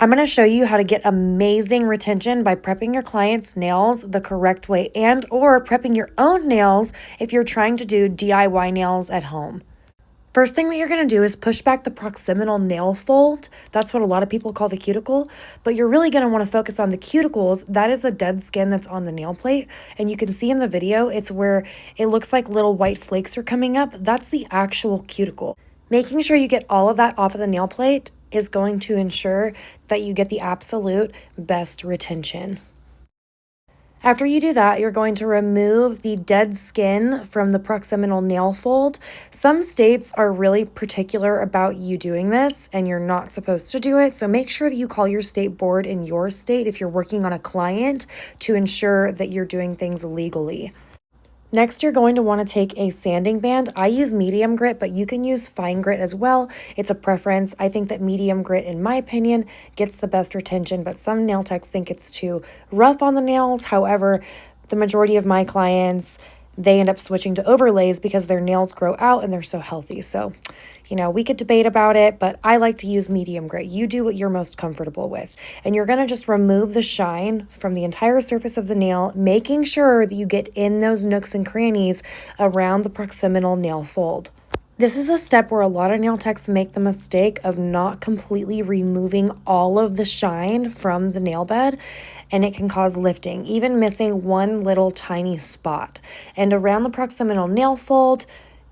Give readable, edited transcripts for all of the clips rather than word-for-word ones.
I'm going to show you how to get amazing retention by prepping your client's nails the correct way and or prepping your own nails if you're trying to do DIY nails at home. First thing that you're going to do is push back the proximal nail fold. That's what a lot of people call the cuticle, but you're really going to want to focus on the cuticles. That is the dead skin that's on the nail plate, and you can see in the video, it's where it looks like little white flakes are coming up. That's the actual cuticle. Making sure you get all of that off of the nail plate is going to ensure that you get the absolute best retention. After you do that, you're going to remove the dead skin from the proximal nail fold. Some states are really particular about you doing this, and you're not supposed to do it. So make sure that you call your state board in your state if you're working on a client to ensure that you're doing things legally. Next, you're going to want to take a sanding band. I use medium grit, but you can use fine grit as well. It's a preference. I think that medium grit, in my opinion, gets the best retention, but some nail techs think it's too rough on the nails. However, the majority of my clients, they end up switching to overlays because their nails grow out and they're so healthy. So, we could debate about it, but I like to use medium grit. You do what you're most comfortable with. And you're going to just remove the shine from the entire surface of the nail, making sure that you get in those nooks and crannies around the proximal nail fold. This is a step where a lot of nail techs make the mistake of not completely removing all of the shine from the nail bed, and it can cause lifting, even missing one little tiny spot. And around the proximal nail fold,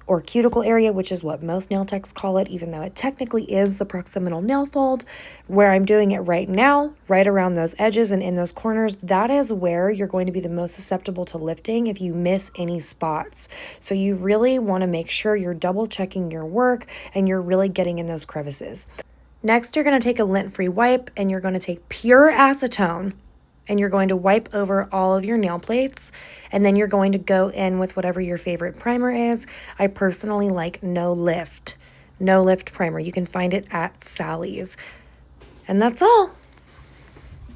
or cuticle area, which is what most nail techs call it, even though it technically is the proximal nail fold, where I'm doing it right now, right around those edges and in those corners, that is where you're going to be the most susceptible to lifting if you miss any spots. So you really want to make sure you're double checking your work and you're really getting in those crevices. Next, you're going to take a lint-free wipe and you're going to take pure acetone, and you're going to wipe over all of your nail plates, and then you're going to go in with whatever your favorite primer is. I personally like No Lift primer. You can find it at Sally's. And that's all.